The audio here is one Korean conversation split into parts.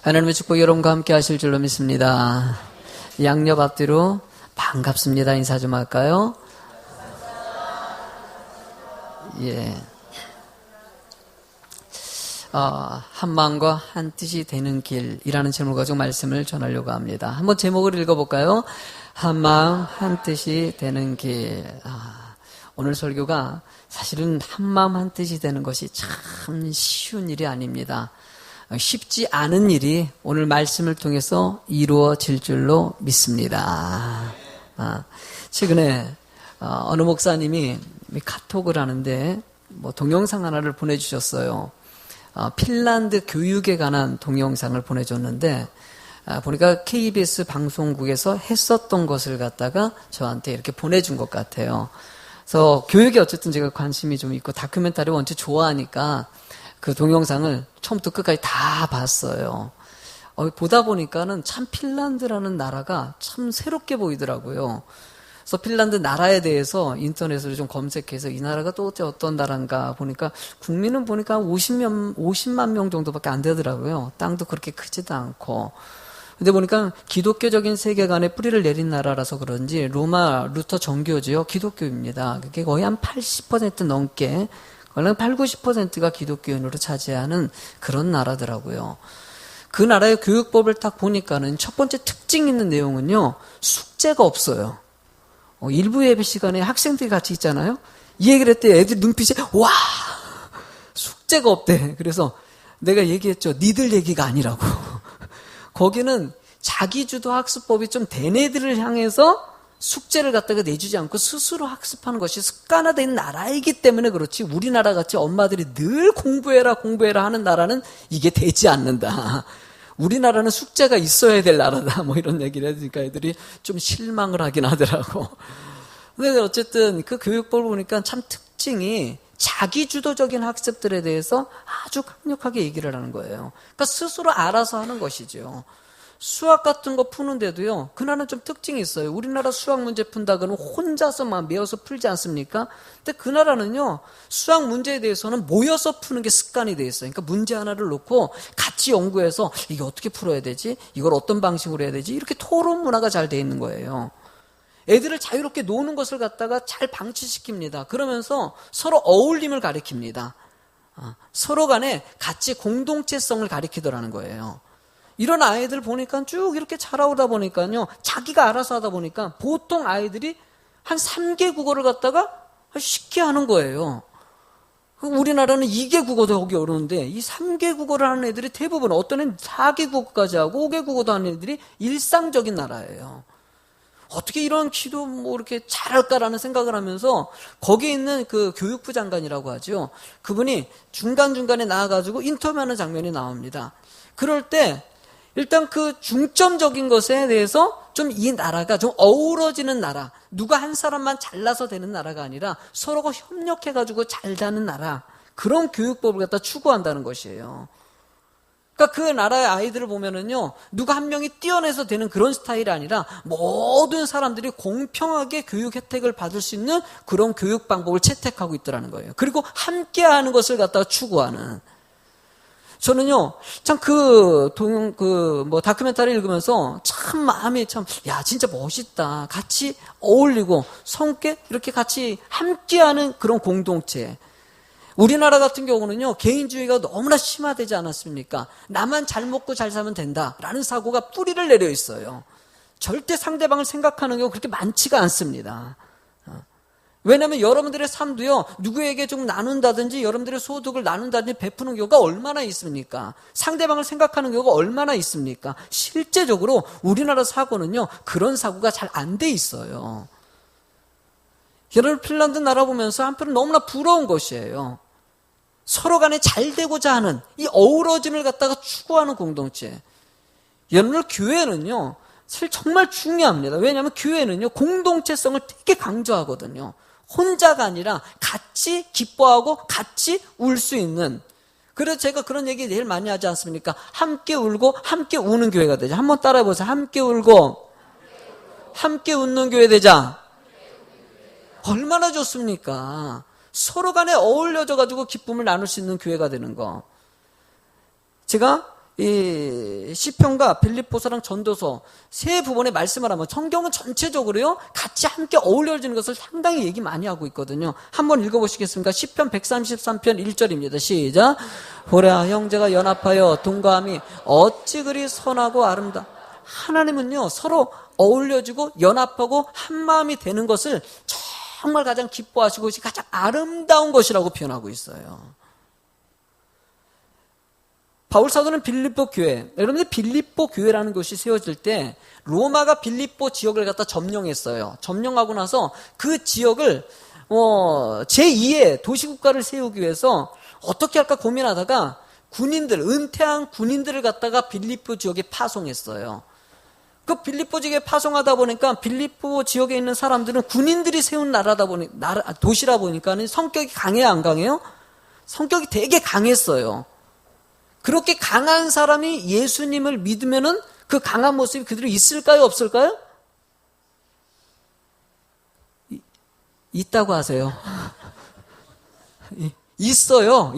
하나님의 축복 여러분과 함께 하실 줄로 믿습니다. 양옆 앞뒤로 반갑습니다. 인사 좀 할까요? 예. 한 마음과 한 뜻이 되는 길이라는 제목을 가지고 말씀을 전하려고 합니다. 한번 제목을 읽어볼까요? 한 마음 한 뜻이 되는 길. 오늘 설교가 사실은 한 마음 한 뜻이 되는 것이 참 쉬운 일이 아닙니다. 쉽지 않은 일이 오늘 말씀을 통해서 이루어질 줄로 믿습니다. 최근에 어느 목사님이 카톡을 하는데 동영상 하나를 보내주셨어요. 핀란드 교육에 관한 동영상을 보내줬는데 보니까 KBS 방송국에서 했었던 것을 갖다가 저한테 이렇게 보내준 것 같아요. 그래서 교육에 어쨌든 제가 관심이 좀 있고 다큐멘터리 원체 좋아하니까 그 동영상을 처음부터 끝까지 다 봤어요. 보다 보니까는 참 핀란드라는 나라가 참 새롭게 보이더라고요. 그래서 핀란드 나라에 대해서 인터넷으로 좀 검색해서 이 나라가 또 어떤 나라인가 보니까 국민은 보니까 50만 명 정도밖에 안 되더라고요. 땅도 그렇게 크지도 않고. 근데 보니까 기독교적인 세계관에 뿌리를 내린 나라라서 그런지 로마 루터 정교지요. 기독교입니다. 그게 거의 한 80% 넘게 원래 80-90%가 기독교인으로 차지하는 그런 나라더라고요. 그 나라의 교육법을 딱 보니까는 첫 번째 특징 있는 내용은요, 숙제가 없어요. 일부 예배 시간에 학생들이 같이 있잖아요. 이 얘기를 했더니 애들 눈빛이 와, 숙제가 없대. 그래서 내가 얘기했죠. 니들 얘기가 아니라고. 거기는 자기주도 학습법이 좀 된 애들을 향해서 숙제를 갖다가 내주지 않고 스스로 학습하는 것이 습관화된 나라이기 때문에 그렇지, 우리나라 같이 엄마들이 늘 공부해라 하는 나라는 이게 되지 않는다. 우리나라는 숙제가 있어야 될 나라다. 이런 얘기를 해주니까 애들이 좀 실망을 하긴 하더라고. 근데 어쨌든 그 교육법을 보니까 참 특징이 자기주도적인 학습들에 대해서 아주 강력하게 얘기를 하는 거예요. 그러니까 스스로 알아서 하는 것이죠. 수학 같은 거 푸는데도요, 그 나라는 좀 특징이 있어요. 우리나라 수학 문제 푼다 그러면 혼자서 막 메워서 풀지 않습니까? 근데 그 나라는요, 수학 문제에 대해서는 모여서 푸는 게 습관이 돼 있어요. 그러니까 문제 하나를 놓고 같이 연구해서 이게 어떻게 풀어야 되지? 이걸 어떤 방식으로 해야 되지? 이렇게 토론 문화가 잘 돼 있는 거예요. 애들을 자유롭게 노는 것을 갖다가 잘 방치시킵니다. 그러면서 서로 어울림을 가리킵니다. 서로 간에 같이 공동체성을 가리키더라는 거예요. 이런 아이들 보니까 쭉 이렇게 자라오다 보니까요, 자기가 알아서 하다 보니까 보통 아이들이 한 3개 국어를 갖다가 쉽게 하는 거예요. 우리나라는 2개 국어도 하기 어려운데 이 3개 국어를 하는 애들이 대부분, 어떤 애는 4개 국어까지 하고 5개 국어도 하는 애들이 일상적인 나라예요. 어떻게 이런 기도 이렇게 잘할까라는 생각을 하면서 거기에 있는 그 교육부 장관이라고 하죠. 그분이 중간중간에 나와가지고 인터뷰하는 장면이 나옵니다. 그럴 때 일단 그 중점적인 것에 대해서 좀 이 나라가 좀 어우러지는 나라, 누가 한 사람만 잘나서 되는 나라가 아니라 서로가 협력해가지고 잘 되는 나라, 그런 교육법을 갖다 추구한다는 것이에요. 그러니까 그 나라의 아이들을 보면은요, 누가 한 명이 뛰어내서 되는 그런 스타일이 아니라 모든 사람들이 공평하게 교육 혜택을 받을 수 있는 그런 교육 방법을 채택하고 있더라는 거예요. 그리고 함께하는 것을 갖다가 추구하는. 저는요, 참 다큐멘터리 읽으면서 참 마음이 진짜 멋있다. 같이 어울리고, 성께 이렇게 같이 함께하는 그런 공동체. 우리나라 같은 경우는요, 개인주의가 너무나 심화되지 않았습니까? 나만 잘 먹고 잘 살면 된다라는 사고가 뿌리를 내려 있어요. 절대 상대방을 생각하는 경우가 그렇게 많지가 않습니다. 왜냐하면 여러분들의 삶도요, 누구에게 좀 나눈다든지 여러분들의 소득을 나눈다든지 베푸는 경우가 얼마나 있습니까? 상대방을 생각하는 경우가 얼마나 있습니까? 실제적으로 우리나라 사고는요, 그런 사고가 잘 안 돼 있어요. 여러분, 핀란드 나라 보면서 한편은 너무나 부러운 것이에요. 서로 간에 잘 되고자 하는 이 어우러짐을 갖다가 추구하는 공동체. 여러분, 교회는요, 사실 정말 중요합니다. 왜냐하면 교회는요, 공동체성을 되게 강조하거든요. 혼자가 아니라 같이 기뻐하고 같이 울 수 있는. 그래서 제가 그런 얘기 제일 많이 하지 않습니까? 함께 울고 함께 우는 교회가 되자. 한번 따라해 보세요. 함께 울고 함께 웃는 교회 되자. 얼마나 좋습니까? 서로 간에 어울려져 가지고 기쁨을 나눌 수 있는 교회가 되는 거. 제가 이 시편과 빌립보서랑 전도서 세 부분의 말씀을 하면 성경은 전체적으로요 같이 함께 어울려지는 것을 상당히 얘기 많이 하고 있거든요. 한번 읽어보시겠습니까? 시편 133편 1절입니다. 시작. 보라 형제가 연합하여 동거함이 어찌 그리 선하고 아름다. 하나님은요 서로 어울려지고 연합하고 한마음이 되는 것을 정말 가장 기뻐하시고 가장 아름다운 것이라고 표현하고 있어요. 바울 사도는 빌립보 교회, 여러분들 빌립보 교회라는 곳이 세워질 때 로마가 빌립보 지역을 갖다 점령했어요. 점령하고 나서 그 지역을 제2의 도시국가를 세우기 위해서 어떻게 할까 고민하다가 은퇴한 군인들을 갖다가 빌립보 지역에 파송했어요. 그 빌립보 지역에 파송하다 보니까 빌립보 지역에 있는 사람들은 군인들이 세운 도시라 보니까 성격이 강해요, 안 강해요? 성격이 되게 강했어요. 그렇게 강한 사람이 예수님을 믿으면은 그 강한 모습이 그대로 있을까요, 없을까요? 있다고 하세요. 있어요.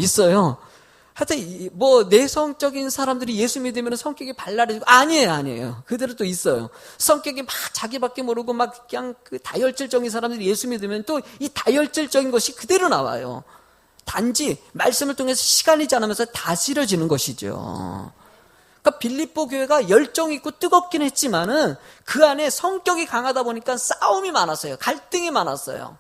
하여튼 내성적인 사람들이 예수 믿으면 성격이 발랄해지고 아니에요. 그대로 또 있어요. 성격이 막 자기밖에 모르고 막 그냥 그 다혈질적인 사람들이 예수 믿으면 또 이 다혈질적인 것이 그대로 나와요. 단지 말씀을 통해서 시간이 지나면서 다스려지는 것이죠. 그러니까 빌립보 교회가 열정이 있고 뜨겁긴 했지만은 그 안에 성격이 강하다 보니까 싸움이 많았어요. 갈등이 많았어요.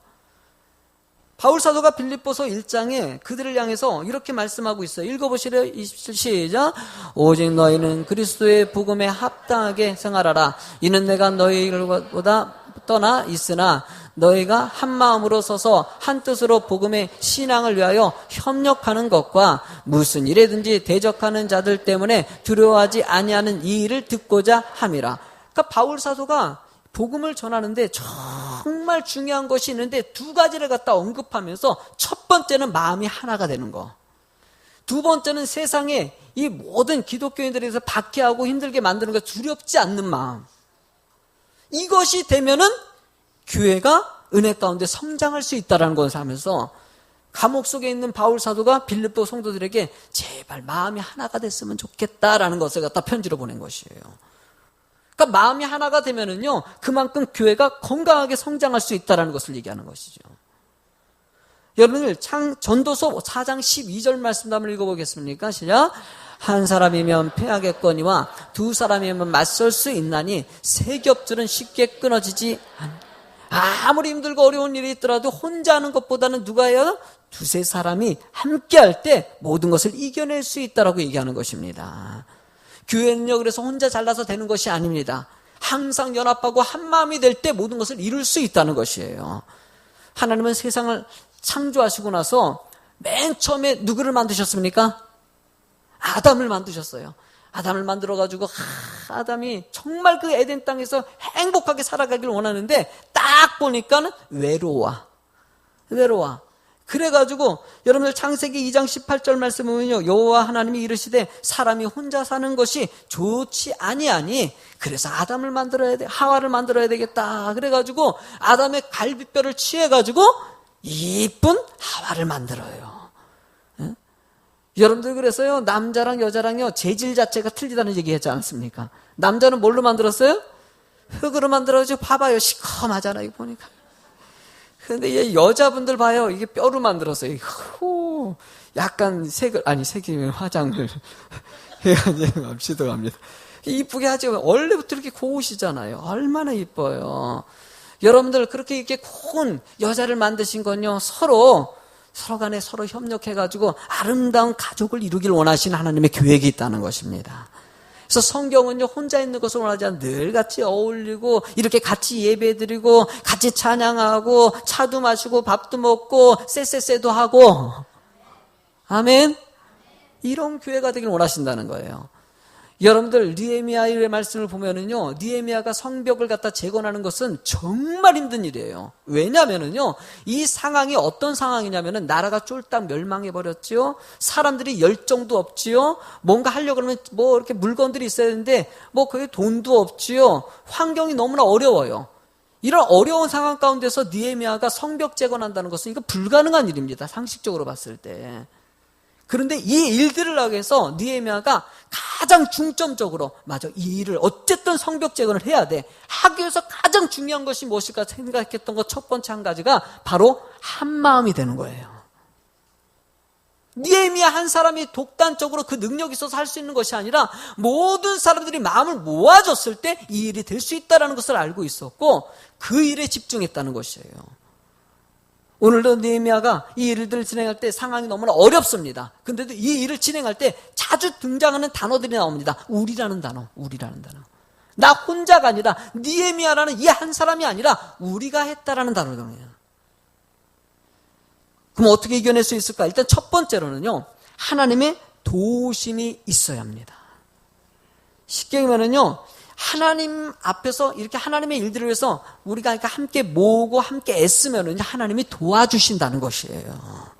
바울 사도가 빌립보서 1장에 그들을 향해서 이렇게 말씀하고 있어요. 읽어보시래요. 27 시작. 오직 너희는 그리스도의 복음에 합당하게 생활하라. 이는 내가 너희들보다 떠나 있으나 너희가 한 마음으로 서서 한 뜻으로 복음의 신앙을 위하여 협력하는 것과 무슨 일에든지 대적하는 자들 때문에 두려워하지 아니하는 이 일을 듣고자 함이라. 그러니까 바울 사도가 복음을 전하는데 정말 중요한 것이 있는데 두 가지를 갖다 언급하면서 첫 번째는 마음이 하나가 되는 거. 두 번째는 세상에 이 모든 기독교인들에서 박해하고 힘들게 만드는 것 두렵지 않는 마음. 이것이 되면은 교회가 은혜 가운데 성장할 수 있다는 것을 하면서 감옥 속에 있는 바울 사도가 빌립보 성도들에게 제발 마음이 하나가 됐으면 좋겠다라는 것을 갖다 편지로 보낸 것이에요. 그러니까 마음이 하나가 되면은요 그만큼 교회가 건강하게 성장할 수 있다는 것을 얘기하는 것이죠. 여러분들 전도서 4장 12절 말씀 한번 읽어보겠습니까? 시작. 한 사람이면 패하겠거니와 두 사람이면 맞설 수 있나니 세 겹줄은 쉽게 끊어지지 않다. 아무리 힘들고 어려운 일이 있더라도 혼자 하는 것보다는 누가 해요? 두세 사람이 함께 할 때 모든 것을 이겨낼 수 있다라고 얘기하는 것입니다. 교회는요 그래서 혼자 잘나서 되는 것이 아닙니다. 항상 연합하고 한마음이 될 때 모든 것을 이룰 수 있다는 것이에요. 하나님은 세상을 창조하시고 나서 맨 처음에 누구를 만드셨습니까? 아담을 만드셨어요. 아담을 만들어가지고 아담이 정말 그 에덴 땅에서 행복하게 살아가길 원하는데 딱 보니까 외로워. 그래가지고 여러분들 창세기 2장 18절 말씀 보면요 여호와 하나님이 이르시되 사람이 혼자 사는 것이 좋지 아니하니 그래서 아담을 만들어야 돼, 하와를 만들어야 되겠다. 그래가지고 아담의 갈비뼈를 취해가지고 이쁜 하와를 만들어요. 여러분들 그래서요 남자랑 여자랑요 재질 자체가 틀리다는 얘기 했지 않습니까? 남자는 뭘로 만들었어요? 흙으로 만들어가지고 봐봐요 시커하잖아요 보니까. 근데 여자분들 봐요 이게 뼈로 만들었어요. 약간 색이면 화장을 해가지고 합시다 갑니다. 이쁘게 하지 원래부터 이렇게 고우시잖아요. 얼마나 이뻐요. 여러분들 그렇게 이렇게 고운 여자를 만드신 건요 서로 간에 서로 협력해가지고 아름다운 가족을 이루길 원하시는 하나님의 계획이 있다는 것입니다. 그래서 성경은요 혼자 있는 것을 원하지 않아 늘 같이 어울리고 이렇게 같이 예배드리고 같이 찬양하고 차도 마시고 밥도 먹고 쎄쎄쎄도 하고 아멘. 이런 교회가 되길 원하신다는 거예요. 여러분들 느헤미야의 말씀을 보면은요 느헤미야가 성벽을 갖다 재건하는 것은 정말 힘든 일이에요. 왜냐면은요 이 상황이 어떤 상황이냐면은 나라가 쫄딱 멸망해 버렸지요. 사람들이 열정도 없지요. 뭔가 하려고 그러면 뭐 이렇게 물건들이 있어야 되는데 뭐 거기 돈도 없지요. 환경이 너무나 어려워요. 이런 어려운 상황 가운데서 느헤미야가 성벽 재건한다는 것은 이거 불가능한 일입니다. 상식적으로 봤을 때. 그런데 이 일들을 하기 위해서 느헤미야가 가장 중점적으로 맞아, 이 일을 어쨌든 성벽 재건을 해야 돼. 하기 위해서 가장 중요한 것이 무엇일까 생각했던 것 첫 번째 한 가지가 바로 한 마음이 되는 거예요. 느헤미야 한 사람이 독단적으로 그 능력이 있어서 할 수 있는 것이 아니라 모든 사람들이 마음을 모아줬을 때 이 일이 될 수 있다는 것을 알고 있었고 그 일에 집중했다는 것이에요. 오늘도 느헤미야가 이 일들을 진행할 때 상황이 너무나 어렵습니다. 근데도 이 일을 진행할 때 자주 등장하는 단어들이 나옵니다. 우리라는 단어, 우리라는 단어. 나 혼자가 아니라 느헤미야라는 이 한 사람이 아니라 우리가 했다라는 단어거든요. 그럼 어떻게 이겨낼 수 있을까? 일단 첫 번째로는요, 하나님의 도우심이 있어야 합니다. 쉽게 얘기하면요, 하나님 앞에서 이렇게 하나님의 일들을 위해서 우리가 그러니까 함께 모으고 함께 애쓰면 하나님이 도와주신다는 것이에요.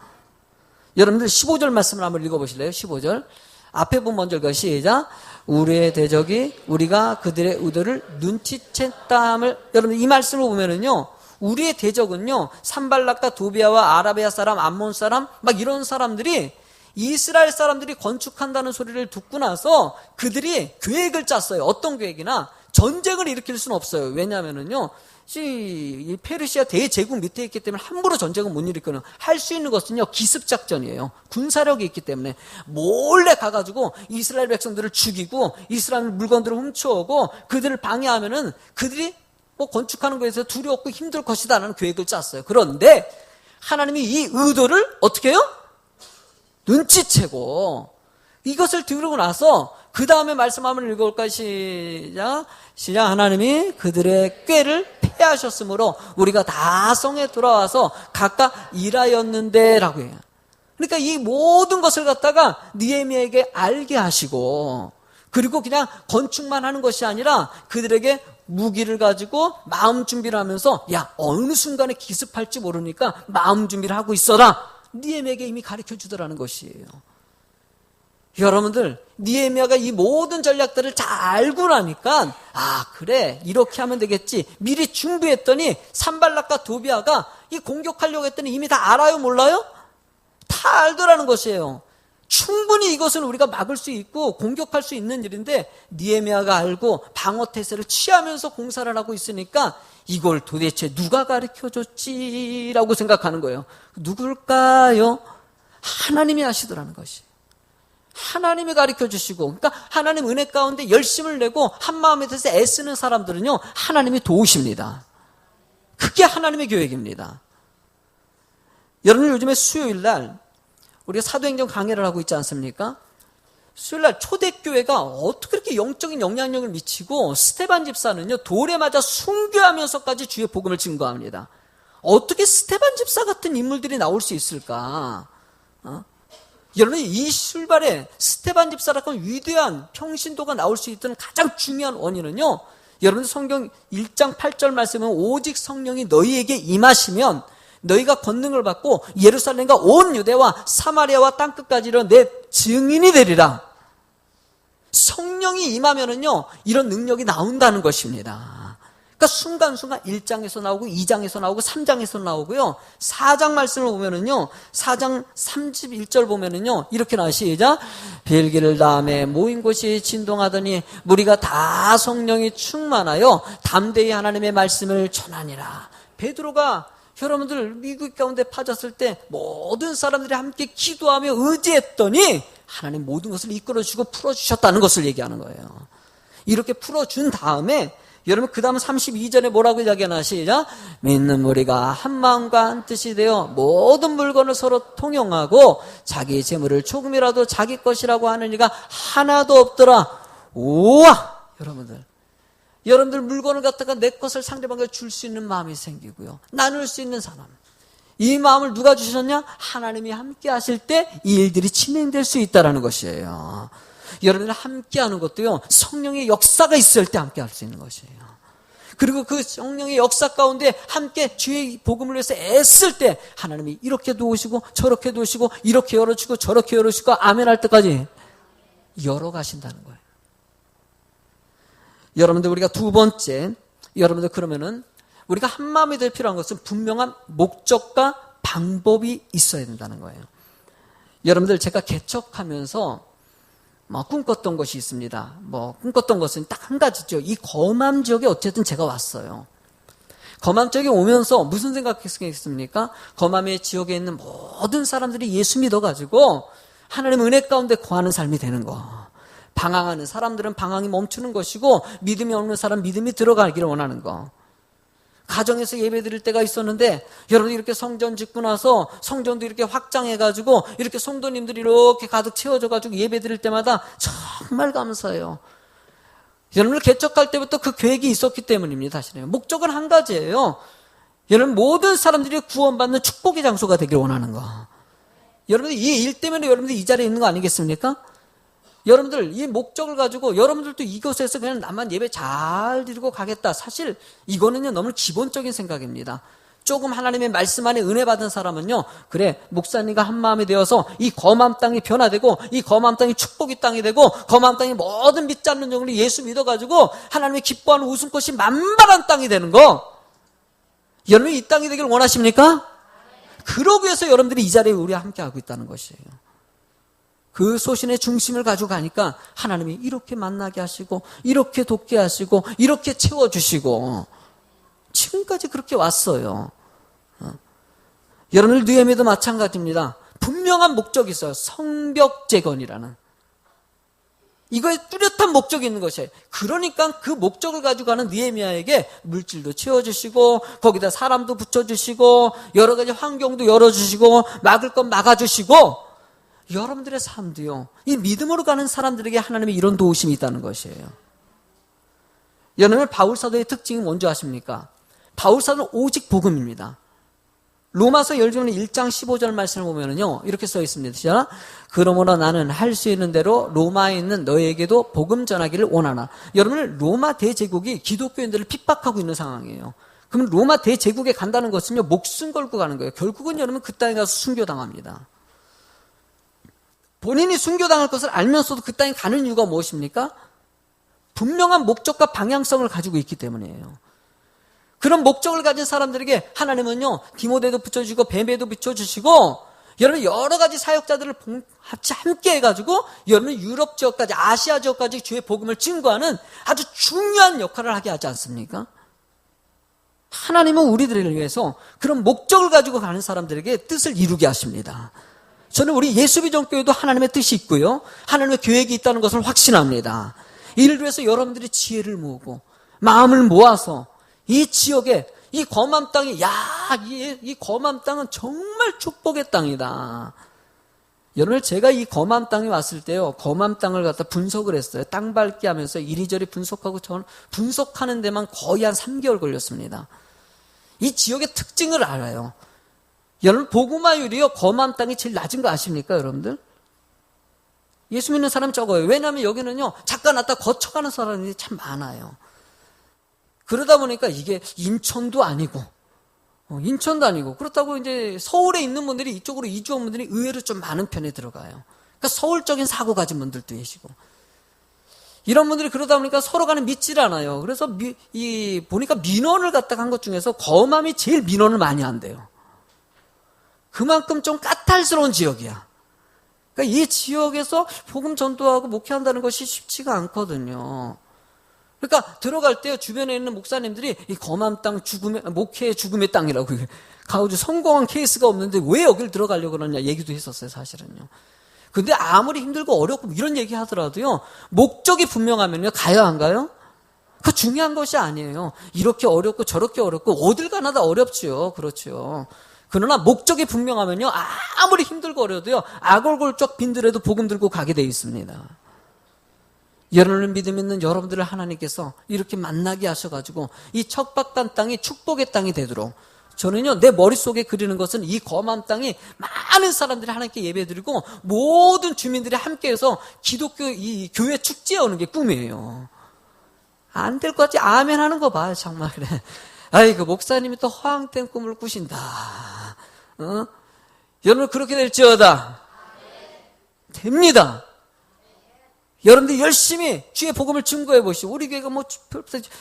여러분들 15절 말씀을 한번 읽어보실래요? 15절. 앞에 부분 먼저 읽어요. 시작. 우리의 대적이 우리가 그들의 의도를 눈치챘다 함을, 여러분 이 말씀을 보면은요, 우리의 대적은요, 산발락과 도비아와 아라비아 사람, 암몬 사람, 막 이런 사람들이 이스라엘 사람들이 건축한다는 소리를 듣고 나서 그들이 계획을 짰어요. 어떤 계획이나 전쟁을 일으킬 수는 없어요. 왜냐하면은요, 이 페르시아 대제국 밑에 있기 때문에 함부로 전쟁은 못 일으켜요. 할 수 있는 것은요, 기습작전이에요. 군사력이 있기 때문에 몰래 가가지고 이스라엘 백성들을 죽이고 이스라엘 물건들을 훔쳐오고 그들을 방해하면은 그들이 뭐 건축하는 것에서 두렵고 힘들 것이다 라는 계획을 짰어요. 그런데 하나님이 이 의도를 어떻게 해요? 눈치채고 이것을 들고 나서 그 다음에 말씀 한번 읽어볼까요? 시작. 하나님이 그들의 꾀를 패하셨으므로 우리가 다 성에 돌아와서 각각 일하였는데 라고 해요. 그러니까 이 모든 것을 갖다가 느헤미야에게 알게 하시고 그리고 그냥 건축만 하는 것이 아니라 그들에게 무기를 가지고 마음 준비를 하면서 야, 어느 순간에 기습할지 모르니까 마음 준비를 하고 있어라. 느헤미야에게 이미 가르쳐 주더라는 것이에요. 여러분들, 느헤미야가 이 모든 전략들을 잘 알고 나니까 아, 그래, 이렇게 하면 되겠지. 미리 준비했더니 산발락과 도비아가 이 공격하려고 했더니 이미 다 알아요, 몰라요? 다 알더라는 것이에요. 충분히 이것은 우리가 막을 수 있고 공격할 수 있는 일인데 느헤미야가 알고 방어태세를 취하면서 공사를 하고 있으니까 이걸 도대체 누가 가르쳐줬지라고 생각하는 거예요. 누굴까요? 하나님이 하시더라는 것이. 하나님이 가르쳐주시고, 그러니까 하나님 은혜 가운데 열심을 내고 한마음에 대해서 애쓰는 사람들은요, 하나님이 도우십니다. 그게 하나님의 계획입니다. 여러분, 요즘에 수요일날 우리가 사도행전 강해를 하고 있지 않습니까? 수요일날 초대교회가 어떻게 그렇게 영적인 영향력을 미치고 스테반 집사는요, 돌에 맞아 순교하면서까지 주의 복음을 증거합니다. 어떻게 스테반 집사 같은 인물들이 나올 수 있을까? 여러분, 이 출발에 스테반 집사라는 위대한 평신도가 나올 수 있던 가장 중요한 원인은요, 여러분 성경 1장 8절 말씀은 오직 성령이 너희에게 임하시면 너희가 권능을 받고 예루살렘과 온 유대와 사마리아와 땅끝까지 이런 내 증인이 되리라. 성령이 임하면은요, 이런 능력이 나온다는 것입니다. 그러니까 순간순간 1장에서 나오고 2장에서 나오고 3장에서 나오고요. 4장 말씀을 보면은요, 4장 31절 보면은요, 이렇게 나와 시작. 빌기를 다음에 모인 곳이 진동하더니 무리가 다 성령이 충만하여 담대히 하나님의 말씀을 전하니라. 베드로가 여러분들 미국 가운데 빠졌을 때 모든 사람들이 함께 기도하며 의지했더니 하나님 모든 것을 이끌어주고 풀어주셨다는 것을 얘기하는 거예요. 이렇게 풀어준 다음에 여러분 그 다음 32절에 뭐라고 이야기하나 시작. 믿는 무리가 한 마음과 한 뜻이 되어 모든 물건을 서로 통용하고 자기 재물을 조금이라도 자기 것이라고 하는 이가 하나도 없더라. 우와! 여러분들 물건을 갖다가 내 것을 상대방에게 줄 수 있는 마음이 생기고요. 나눌 수 있는 사람. 이 마음을 누가 주셨냐? 하나님이 함께 하실 때 이 일들이 진행될 수 있다는 것이에요. 여러분들 함께 하는 것도요, 성령의 역사가 있을 때 함께 할 수 있는 것이에요. 그리고 그 성령의 역사 가운데 함께 주의 복음을 위해서 애쓸 때 하나님이 이렇게 도우시고 저렇게 도우시고 이렇게 열어주고 저렇게 열어주고 아멘 할 때까지 열어가신다는 거예요. 여러분들 우리가 두 번째, 여러분들 그러면은 우리가 한 마음이 될 필요한 것은 분명한 목적과 방법이 있어야 된다는 거예요. 여러분들 제가 개척하면서 꿈꿨던 것이 있습니다. 꿈꿨던 것은 딱 한 가지죠. 이 거맘 지역에 어쨌든 제가 왔어요. 거맘 지역에 오면서 무슨 생각했습니까? 거맘의 지역에 있는 모든 사람들이 예수 믿어가지고 하나님 은혜 가운데 거하는 삶이 되는 거. 방황하는 사람들은 방황이 멈추는 것이고 믿음이 없는 사람 믿음이 들어가기를 원하는 거. 가정에서 예배 드릴 때가 있었는데 여러분 이렇게 성전 짓고 나서 성전도 이렇게 확장해가지고 이렇게 성도님들이 이렇게 가득 채워져가지고 예배 드릴 때마다 정말 감사해요. 여러분을 개척할 때부터 그 계획이 있었기 때문입니다. 사실은 목적은 한 가지예요. 여러분 모든 사람들이 구원받는 축복의 장소가 되길 원하는 거. 여러분들 이 일 때문에 여러분들 이 자리에 있는 거 아니겠습니까? 여러분들 이 목적을 가지고 여러분들도 이곳에서 그냥 나만 예배 잘 드리고 가겠다. 사실 이거는요 너무 기본적인 생각입니다. 조금 하나님의 말씀 안에 은혜 받은 사람은요, 그래 목사님과 한 마음이 되어서 이 거맘 땅이 변화되고 이 거맘 땅이 축복의 땅이 되고 거맘 땅이 모든 믿지 않는 영혼이 예수 믿어가지고 하나님의 기뻐하는 웃음꽃이 만발한 땅이 되는 거. 여러분이 이 땅이 되길 원하십니까? 그러기 위해서 여러분들이 이 자리에 우리와 함께 하고 있다는 것이에요. 그 소신의 중심을 가지고 가니까 하나님이 이렇게 만나게 하시고 이렇게 돕게 하시고 이렇게 채워주시고 지금까지 그렇게 왔어요. 여러분들 느헤미야도 마찬가지입니다. 분명한 목적이 있어요. 성벽재건이라는. 이거에 뚜렷한 목적이 있는 것이에요. 그러니까 그 목적을 가지고 가는 느헤미야에게 물질도 채워주시고 거기다 사람도 붙여주시고 여러 가지 환경도 열어주시고 막을 건 막아주시고 여러분들의 삶도요. 이 믿음으로 가는 사람들에게 하나님의 이런 도우심이 있다는 것이에요. 여러분 바울사도의 특징이 뭔지 아십니까? 바울사도는 오직 복음입니다. 로마서 1장 15절 말씀을 보면은요 이렇게 써 있습니다. 시작. 그러므로 나는 할 수 있는 대로 로마에 있는 너에게도 복음 전하기를 원하나. 여러분 로마 대제국이 기독교인들을 핍박하고 있는 상황이에요. 그럼 로마 대제국에 간다는 것은요 목숨 걸고 가는 거예요. 결국은 여러분 그 땅에 가서 순교당합니다. 본인이 순교당할 것을 알면서도 그 땅에 가는 이유가 무엇입니까? 분명한 목적과 방향성을 가지고 있기 때문이에요. 그런 목적을 가진 사람들에게 하나님은요 디모데도 붙여주시고 베베도 붙여주시고 여러분 여러 가지 사역자들을 함께 해가지고 여러분 유럽 지역까지 아시아 지역까지 주의 복음을 증거하는 아주 중요한 역할을 하게 하지 않습니까? 하나님은 우리들을 위해서 그런 목적을 가지고 가는 사람들에게 뜻을 이루게 하십니다. 저는 우리 예수비전교회도 하나님의 뜻이 있고요. 하나님의 계획이 있다는 것을 확신합니다. 이를 위해서 여러분들이 지혜를 모으고 마음을 모아서 이 지역에 이 거맘 땅이 이 거맘 땅은 정말 축복의 땅이다. 여러분 제가 이 거맘 땅에 왔을 때요. 거맘 땅을 갖다 분석을 했어요. 땅 밟기 하면서 이리저리 분석하고 저는 분석하는 데만 거의 한 3개월 걸렸습니다. 이 지역의 특징을 알아요. 여러분 복음화율이요 거맘 땅이 제일 낮은 거 아십니까 여러분들? 예수 믿는 사람 적어요. 왜냐하면 여기는요 잠깐 왔다 거쳐가는 사람들이 참 많아요. 그러다 보니까 이게 인천도 아니고 그렇다고 이제 서울에 있는 분들이 이쪽으로 이주한 분들이 의외로 좀 많은 편에 들어가요. 그러니까 서울적인 사고 가진 분들도 계시고 이런 분들이 그러다 보니까 서로 간에 믿질 않아요. 그래서 보니까 민원을 갖다가 한 것 중에서 거맘이 제일 민원을 많이 한대요. 그만큼 좀 까탈스러운 지역이야. 그러니까 이 지역에서 복음 전도하고 목회한다는 것이 쉽지가 않거든요. 그러니까 들어갈 때 주변에 있는 목사님들이 이 거맘 땅 목회의 죽음의 땅이라고 가오주 성공한 케이스가 없는데 왜 여길 들어가려고 그러냐 얘기도 했었어요, 사실은요. 근데 아무리 힘들고 어렵고 이런 얘기 하더라도요, 목적이 분명하면요, 가야 안 가요? 그 중요한 것이 아니에요. 이렇게 어렵고 저렇게 어렵고 어딜 가나 다 어렵지요. 그렇죠. 그러나 목적이 분명하면요, 아무리 힘들고 어려도요, 아골골쩍 빈들에도 복음 들고 가게 되어 있습니다. 여러분을 믿음 있는 여러분들을 하나님께서 이렇게 만나게 하셔가지고 이 척박한 땅이 축복의 땅이 되도록, 저는요 내 머릿속에 그리는 것은 이 거만 땅이 많은 사람들이 하나님께 예배드리고 모든 주민들이 함께해서 기독교 이 교회 축제에 오는 게 꿈이에요. 안 될 것 같지? 아멘 하는 거 봐요. 정말 그래. 아이고 목사님이 또 허황된 꿈을 꾸신다. 여러분 그렇게 될지어다. 됩니다. 여러분들 열심히 주의 복음을 증거해 보시고, 우리 교회가 뭐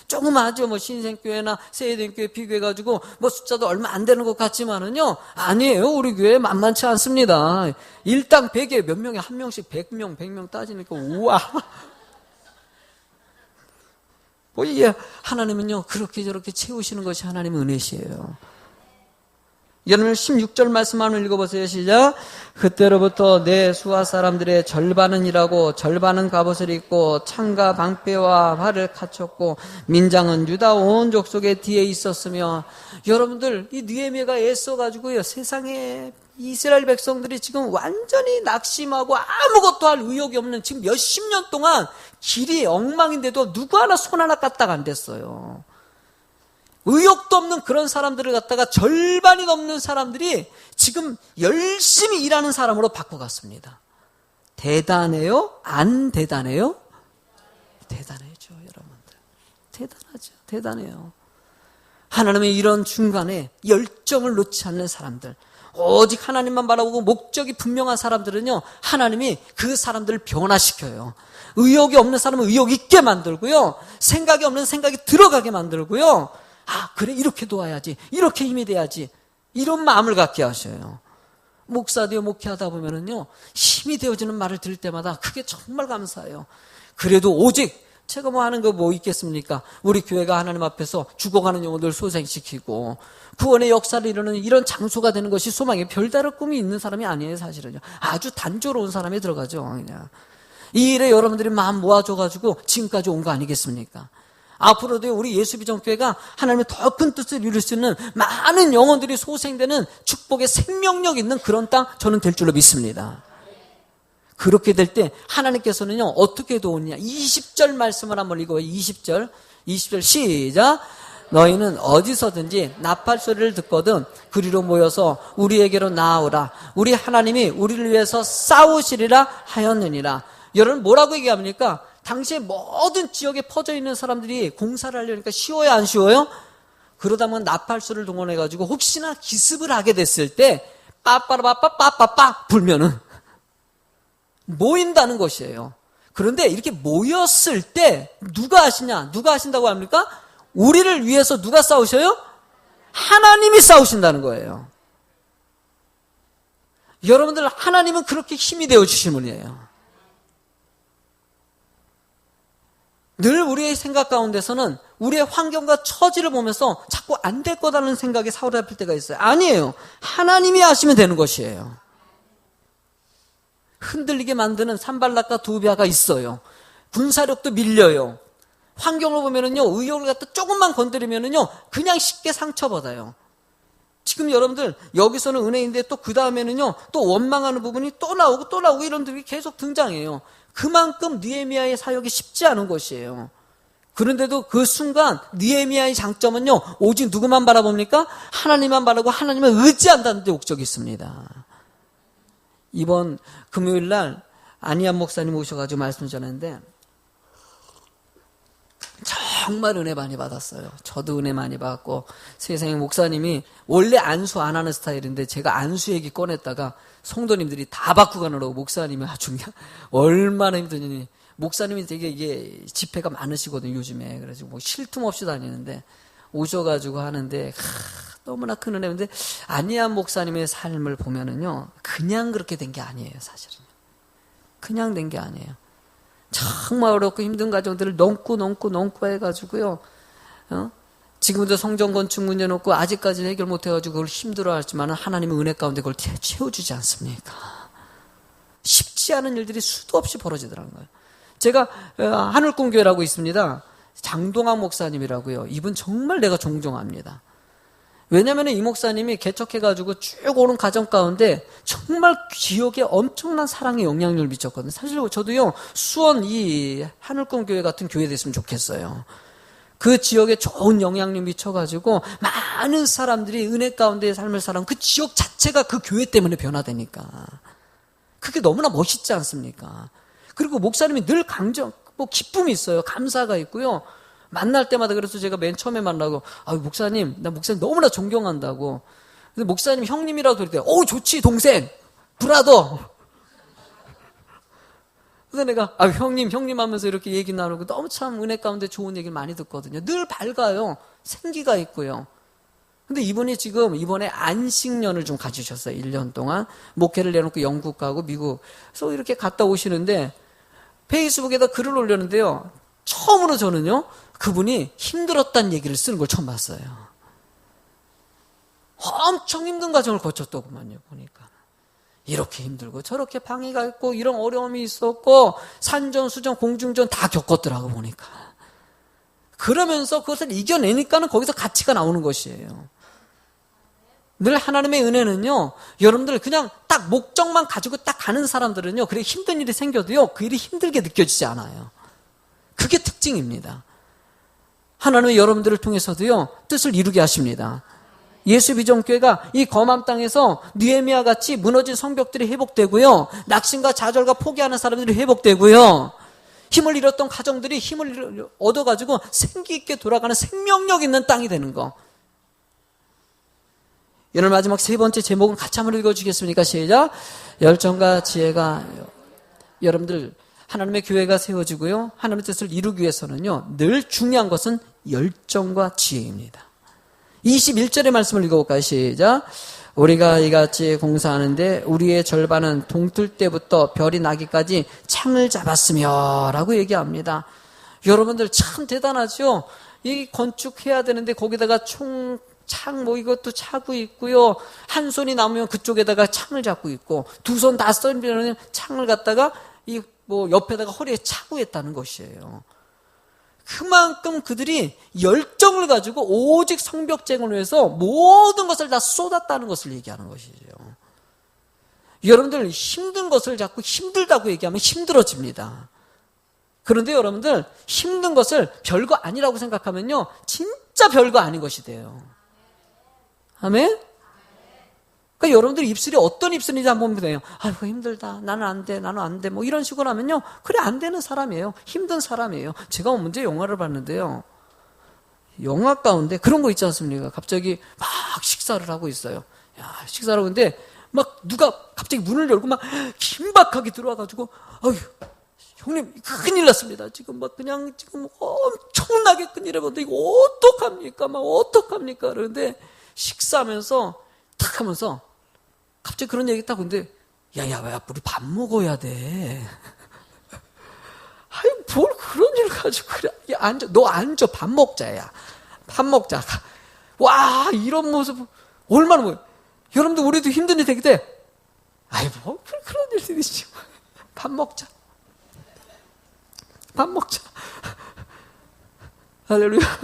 조그마하죠. 뭐 신생교회나 세대교회 비교해가지고 뭐 숫자도 얼마 안 되는 것 같지만은요, 아니에요. 우리 교회 만만치 않습니다. 일당 100에 몇 명에 한 명씩 100명 따지니까 우와. 뭐 이게 하나님은요 그렇게 저렇게 채우시는 것이 하나님의 은혜시에요. 여러분 16절 말씀 한번 읽어보세요. 시작. 그때로부터 내 수하 사람들의 절반은 일하고 절반은 갑옷을 입고 창과 방패와 활을 갖췄고 민장은 유다 온 족속의 뒤에 있었으며, 여러분들 이 느헤미야가 애써가지고요 세상에 이스라엘 백성들이 지금 완전히 낙심하고 아무것도 할 의욕이 없는 지금 몇십 년 동안 길이 엉망인데도 누구 하나 손 하나 까딱 안 됐어요. 의욕도 없는 그런 사람들을 갖다가 절반이 넘는 사람들이 지금 열심히 일하는 사람으로 바꿔갔습니다. 대단해요? 안 대단해요? 대단해죠, 여러분들. 대단하죠. 대단해요. 하나님의 이런 중간에 열정을 놓지 않는 사람들, 오직 하나님만 바라보고 목적이 분명한 사람들은요, 하나님이 그 사람들을 변화시켜요. 의욕이 없는 사람은 의욕 있게 만들고요, 생각이 없는 생각이 들어가게 만들고요, 아 그래 이렇게 도와야지, 이렇게 힘이 돼야지, 이런 마음을 갖게 하셔요. 목사되어 목회하다 보면은요 힘이 되어지는 말을 들을 때마다 그게 정말 감사해요. 그래도 오직 제가 뭐 하는 거 뭐 있겠습니까? 우리 교회가 하나님 앞에서 죽어가는 영혼들 소생시키고 구원의 역사를 이루는 이런 장소가 되는 것이 소망의 별다른 꿈이 있는 사람이 아니에요. 사실은요 아주 단조로운 사람이 들어가죠. 그냥 이 일에 여러분들이 마음 모아줘가지고 지금까지 온 거 아니겠습니까? 앞으로도 우리 예수비전교회가 하나님의 더 큰 뜻을 이룰 수 있는 많은 영혼들이 소생되는 축복의 생명력 있는 그런 땅 저는 될 줄로 믿습니다. 그렇게 될 때 하나님께서는요 어떻게 도우느냐, 20절 말씀을 한번 읽어봐요. 20절 시작. 너희는 어디서든지 나팔 소리를 듣거든 그리로 모여서 우리에게로 나아오라. 우리 하나님이 우리를 위해서 싸우시리라 하였느니라. 여러분 뭐라고 얘기합니까? 당시에 모든 지역에 퍼져 있는 사람들이 공사를 하려니까 쉬워요, 안 쉬워요? 그러다 보면 나팔수를 동원해가지고 혹시나 기습을 하게 됐을 때 빠빠라빠빠빠빠 불면은 모인다는 것이에요. 그런데 이렇게 모였을 때 누가 하시냐? 누가 하신다고 합니까? 우리를 위해서 누가 싸우셔요? 하나님이 싸우신다는 거예요. 여러분들 하나님은 그렇게 힘이 되어주신 분이에요. 늘 우리의 생각 가운데서는 우리의 환경과 처지를 보면서 자꾸 안 될 거다라는 생각이 사로잡힐 때가 있어요. 아니에요. 하나님이 하시면 되는 것이에요. 흔들리게 만드는 산발락과 두비아가 있어요. 군사력도 밀려요. 환경을 보면은요, 의욕을 갖다 조금만 건드리면은요, 그냥 쉽게 상처받아요. 지금 여러분들 여기서는 은혜인데 또 그 다음에는요, 또 원망하는 부분이 또 나오고 이런 들이 계속 등장해요. 그만큼 느헤미야의 사역이 쉽지 않은 것이에요. 그런데도 그 순간 느헤미야의 장점은요, 오직 누구만 바라봅니까? 하나님만 바라고 하나님을 의지한다는 데 목적이 있습니다. 이번 금요일 날 안희안 목사님 오셔가지고 말씀 전했는데 정말 은혜 많이 받았어요. 저도 은혜 많이 받았고, 세상에 목사님이 원래 안수 안 하는 스타일인데 제가 안수 얘기 꺼냈다가 성도님들이 다 바꾸가느라고 목사님이 아주 그냥 얼마나 힘드니. 목사님이 되게 이게 집회가 많으시거든요, 요즘에. 그래서 뭐 쉴 틈 없이 다니는데 오셔가지고 하는데 너무나 큰 은혜인데, 안희안 목사님의 삶을 보면은요, 그냥 그렇게 된 게 아니에요, 사실은. 그냥 된 게 아니에요. 정말 어렵고 힘든 가정들을 넘고 해가지고요, 지금도 성전 건축 문제 놓고 아직까지는 해결 못해가지고 그걸 힘들어하지만 하나님의 은혜 가운데 그걸 채워주지 않습니까? 쉽지 않은 일들이 수도 없이 벌어지더라는 거예요. 제가 하늘꿈교회라고 있습니다. 장동학 목사님이라고요. 이분 정말 내가 존경합니다. 왜냐하면 이 목사님이 개척해가지고 쭉 오는 가정 가운데 정말 지역에 엄청난 사랑의 영향력을 미쳤거든요. 사실 저도요, 수원 이 하늘꿈교회 같은 교회 됐으면 좋겠어요. 그 지역에 좋은 영향력 미쳐가지고 많은 사람들이 은혜 가운데의 삶을 살아온 그 지역 자체가 그 교회 때문에 변화되니까 그게 너무나 멋있지 않습니까? 그리고 목사님이 늘 기쁨이 있어요. 감사가 있고요. 만날 때마다 그래서 제가 맨 처음에 만나고, 목사님, 나 목사님 너무나 존경한다고. 근데 목사님 형님이라고 그럴 때, 좋지, 동생, 브라더. 그래서 내가 형님 하면서 이렇게 얘기 나누고 너무 참 은혜 가운데 좋은 얘기를 많이 듣거든요. 늘 밝아요. 생기가 있고요. 근데 이분이 지금 이번에 안식년을 좀 가지셨어요. 1년 동안 목회를 내놓고 영국 가고 미국 그래서 이렇게 갔다 오시는데 페이스북에다 글을 올렸는데요. 처음으로 저는요 그분이 힘들었다는 얘기를 쓰는 걸 처음 봤어요. 엄청 힘든 과정을 거쳤더구만요. 보니까 이렇게 힘들고 저렇게 방해가 있고 이런 어려움이 있었고 산전수전 공중전 다 겪었더라고 보니까. 그러면서 그것을 이겨내니까는 거기서 가치가 나오는 것이에요. 늘 하나님의 은혜는요, 여러분들 그냥 딱 목적만 가지고 딱 가는 사람들은요, 그래 힘든 일이 생겨도요, 그 일이 힘들게 느껴지지 않아요. 그게 특징입니다. 하나님은 여러분들을 통해서도요, 뜻을 이루게 하십니다. 예수비전교회가 이 검암 땅에서 느헤미야 같이 무너진 성벽들이 회복되고요, 낙심과 좌절과 포기하는 사람들이 회복되고요, 힘을 잃었던 가정들이 힘을 얻어가지고 생기 있게 돌아가는 생명력 있는 땅이 되는 거. 오늘 마지막 세 번째 제목은 같이 한번 읽어주겠습니까? 시작. 열정과 지혜가. 여러분들 하나님의 교회가 세워지고요, 하나님의 뜻을 이루기 위해서는요, 늘 중요한 것은 열정과 지혜입니다. 21절의 말씀을 읽어볼까요? 시작. 우리가 이같이 공사하는데 우리의 절반은 동틀 때부터 별이 나기까지 창을 잡았으며 라고 얘기합니다. 여러분들 참 대단하죠? 이 건축해야 되는데 거기다가 창 이것도 차고 있고요. 한 손이 남으면 그쪽에다가 창을 잡고 있고 두 손 다 쓰면 창을 갖다가 옆에다가 허리에 차고 있다는 것이에요. 그만큼 그들이 열정을 가지고 오직 성벽쟁을 위해서 모든 것을 다 쏟았다는 것을 얘기하는 것이죠. 여러분들 힘든 것을 자꾸 힘들다고 얘기하면 힘들어집니다. 그런데 여러분들 힘든 것을 별거 아니라고 생각하면요, 진짜 별거 아닌 것이 돼요. 아멘? 그러니까 여러분들 입술이 어떤 입술인지 한번 보면 돼요. 아이고 힘들다. 나는 안 돼. 뭐 이런 식으로 하면요, 그래 안 되는 사람이에요. 힘든 사람이에요. 제가 문제 영화를 봤는데요. 영화 가운데 그런 거 있지 않습니까? 갑자기 막 식사를 하고 있어요. 식사를 하고 있는데 막 누가 갑자기 문을 열고 막 긴박하게 들어와가지고 형님 큰일 났습니다. 지금 지금 엄청나게 큰일 해본데 이거 어떡합니까? 그러는데 식사하면서 탁 하면서 갑자기 그런 얘기 딱 근데 야 우리 밥 먹어야 돼. 아이 뭘 그런 일을 가지고 그래. 야, 너 앉아. 밥 먹자. 와 이런 모습 얼마나 뭐 여러분들 우리도 힘든 일 되기 때 아이 뭐 그런 일들이 지금 밥 먹자. 할렐루야.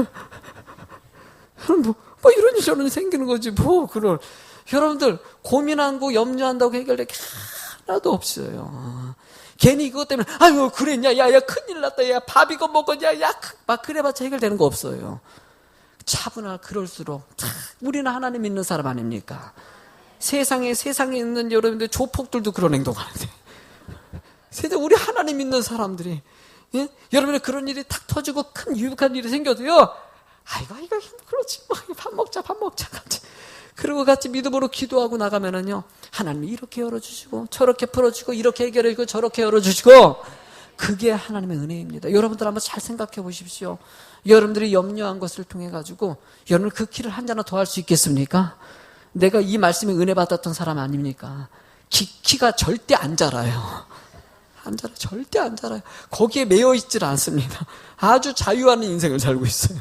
뭐 이런 일 저런 일 생기는 거지 그럴. 여러분들 고민하고 염려한다고 해결될 게 하나도 없어요. 괜히 그것 때문에 아유 그랬냐, 야 큰일 났다, 야 밥 이거 먹었냐, 야 막 그래봤자 해결되는 거 없어요. 차분하 그럴수록 우리는 하나님 믿는 사람 아닙니까? 세상에 있는 여러분들 조폭들도 그런 행동하는데 우리 하나님 믿는 사람들이 여러분의 그런 일이 탁 터지고 큰 유익한 일이 생겨도요, 아이고 그렇지 밥 먹자 같이. 그리고 같이 믿음으로 기도하고 나가면은요, 하나님이 이렇게 열어주시고 저렇게 풀어주고 이렇게 해결해주고 저렇게 열어주시고, 그게 하나님의 은혜입니다. 여러분들 한번 잘 생각해 보십시오. 여러분들이 염려한 것을 통해 가지고 여러분 그 키를 한 자나 더 할 수 있겠습니까? 내가 이 말씀에 은혜 받았던 사람 아닙니까? 키가 절대 안 자라요. 절대 안 자라요. 거기에 매여 있질 않습니다. 아주 자유하는 인생을 살고 있어요.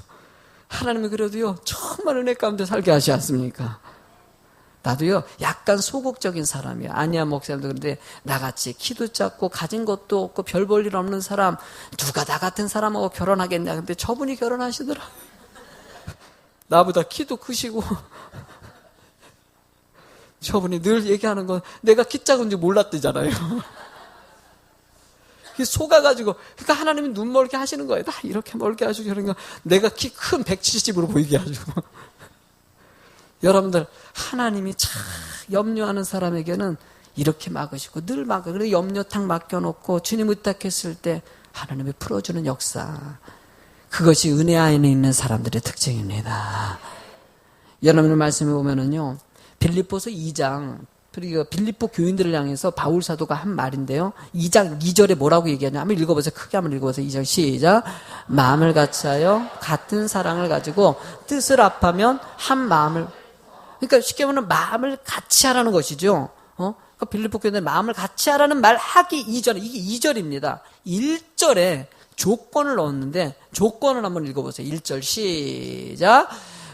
하나님이 그래도요, 정말 은혜 가운데 살게 하시지 않습니까? 나도요, 약간 소극적인 사람이야. 아니야, 목사님도. 그런데 나같이 키도 작고 가진 것도 없고 별 볼 일 없는 사람, 누가 나 같은 사람하고 결혼하겠냐. 근데 저분이 결혼하시더라. 나보다 키도 크시고 저분이 늘 얘기하는 건 내가 키 작은 줄 몰랐대잖아요. 속아가지고, 그러니까 하나님이 눈 멀게 하시는 거예요. 나 이렇게 멀게 하시고, 그러니까 내가 키 큰 170으로 보이게 하시고. 여러분들, 하나님이 참 염려하는 사람에게는 이렇게 막으시고, 늘 막아. 그래서 염려 탁 맡겨놓고, 주님 의탁했을 때 하나님이 풀어주는 역사. 그것이 은혜 안에 있는 사람들의 특징입니다. 여러분의 말씀에 보면은요, 빌립보서 2장, 그리고 빌립보 교인들을 향해서 바울 사도가 한 말인데요. 2장 2절에 뭐라고 얘기하냐. 한번 읽어보세요. 크게 한번 읽어보세요. 2절 시작. 마음을 같이 하여 같은 사랑을 가지고 뜻을 합하면 한 마음을. 그러니까 쉽게 말하면 마음을 같이 하라는 것이죠. 그러니까 빌립보 교인들 마음을 같이 하라는 말 하기 이전에, 이게 2절입니다. 1절에 조건을 넣었는데 조건을 한번 읽어보세요. 1절 시작.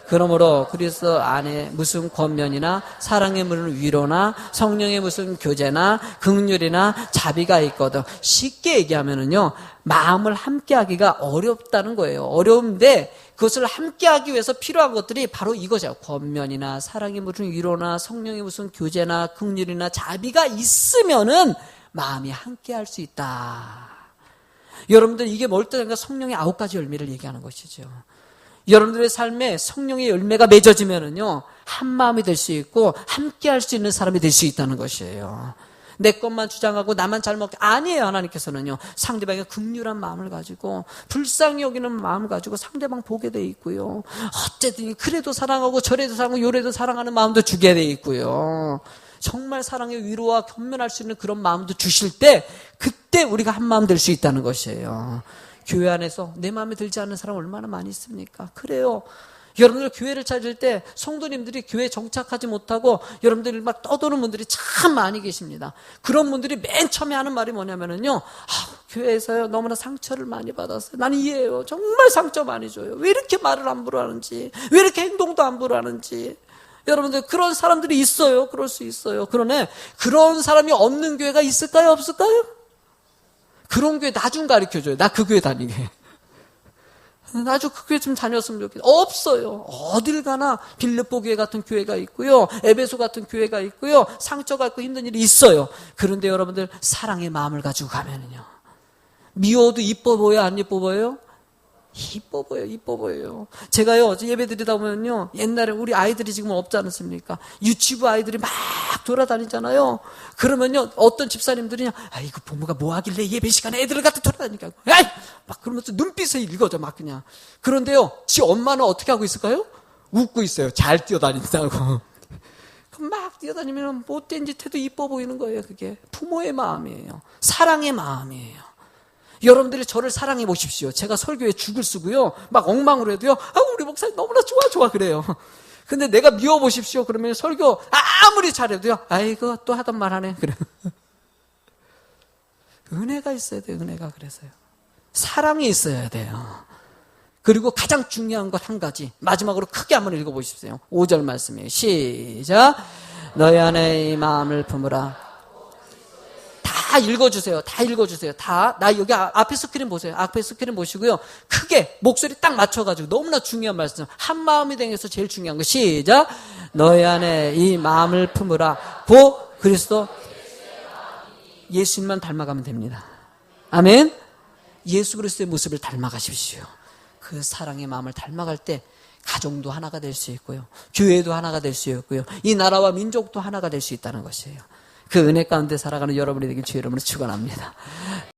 그러므로 그리스도 안에 무슨 권면이나 사랑의 무슨 위로나 성령의 무슨 교제나 긍휼이나 자비가 있거든. 쉽게 얘기하면은요, 마음을 함께하기가 어렵다는 거예요. 어려운데 그것을 함께하기 위해서 필요한 것들이 바로 이거죠. 권면이나 사랑의 무슨 위로나 성령의 무슨 교제나 긍휼이나 자비가 있으면은 마음이 함께할 수 있다. 여러분들 이게 뭘 뜻하는가? 성령의 9가지 열매를 얘기하는 것이죠. 여러분들의 삶에 성령의 열매가 맺어지면은요, 한 마음이 될 수 있고 함께 할 수 있는 사람이 될 수 있다는 것이에요. 내 것만 주장하고 나만 잘 먹게. 아니에요. 하나님께서는요, 상대방의 긍휼한 마음을 가지고 불쌍히 여기는 마음을 가지고 상대방 보게 돼 있고요, 어쨌든 그래도 사랑하고 저래도 사랑하고 요래도 사랑하는 마음도 주게 돼 있고요, 정말 사랑의 위로와 견면할 수 있는 그런 마음도 주실 때, 그때 우리가 한 마음 될 수 있다는 것이에요. 교회 안에서 내 마음에 들지 않는 사람 얼마나 많이 있습니까? 그래요. 여러분들 교회를 찾을 때 성도님들이 교회에 정착하지 못하고 여러분들이 막 떠도는 분들이 참 많이 계십니다. 그런 분들이 맨 처음에 하는 말이 뭐냐면은요, 교회에서요 너무나 상처를 많이 받았어요. 나는 이해해요. 정말 상처 많이 줘요. 왜 이렇게 말을 함부로 하는지, 왜 이렇게 행동도 함부로 하는지. 여러분들 그런 사람들이 있어요. 그럴 수 있어요. 그러네, 그런 사람이 없는 교회가 있을까요? 없을까요? 그런 교회 나 좀 가르쳐줘요. 나 그 교회 다니게. 나도 그 교회 좀 다녔으면 좋겠다. 없어요. 어딜 가나 빌립보 교회 같은 교회가 있고요, 에베소 같은 교회가 있고요, 상처가 있고 힘든 일이 있어요. 그런데 여러분들 사랑의 마음을 가지고 가면은요, 미워도 이뻐 보여, 안 이뻐 보여요? 이뻐 보여요. 이뻐 보여요. 제가요 예배 드리다 보면요, 옛날에 우리 아이들이 지금 없지 않습니까? 유치부 아이들이 막 돌아다니잖아요. 그러면요 어떤 집사님들이 이거 부모가 뭐 하길래 예배 시간에 애들을 갖다 돌아다니까, 아이! 막 그러면서 눈빛에 읽어져 막 그냥. 그런데요 지 엄마는 어떻게 하고 있을까요? 웃고 있어요. 잘 뛰어다닌다고. 막 뛰어다니면 못된 짓 해도 이뻐 보이는 거예요. 그게 부모의 마음이에요. 사랑의 마음이에요. 여러분들이 저를 사랑해 보십시오. 제가 설교에 죽을 쓰고요, 막 엉망으로 해도요, 우리 목사님 너무나 좋아 그래요. 근데 내가 미워 보십시오. 그러면 설교 아무리 잘해도요, 아이고 또 하던 말 하네 그래요. 은혜가 있어야 돼요. 은혜가. 그래서요 사랑이 있어야 돼요. 그리고 가장 중요한 것 한 가지, 마지막으로 크게 한번 읽어보십시오. 5절 말씀이에요. 시작. 너희 안에 이 마음을 품으라. 다 읽어주세요. 다 읽어주세요. 다. 나 여기 앞에 스크린 보세요. 앞에 스크린 보시고요, 크게 목소리 딱 맞춰가지고, 너무나 중요한 말씀, 한 마음이 되면서 제일 중요한 거. 시작. 너희 안에 이 마음을 품으라. 고 그리스도 예수님만 닮아가면 됩니다. 아멘. 예수 그리스도의 모습을 닮아가십시오. 그 사랑의 마음을 닮아갈 때 가정도 하나가 될 수 있고요, 교회도 하나가 될 수 있고요, 이 나라와 민족도 하나가 될 수 있다는 것이에요. 그 은혜 가운데 살아가는 여러분이 되길 주의 이름으로 축원합니다.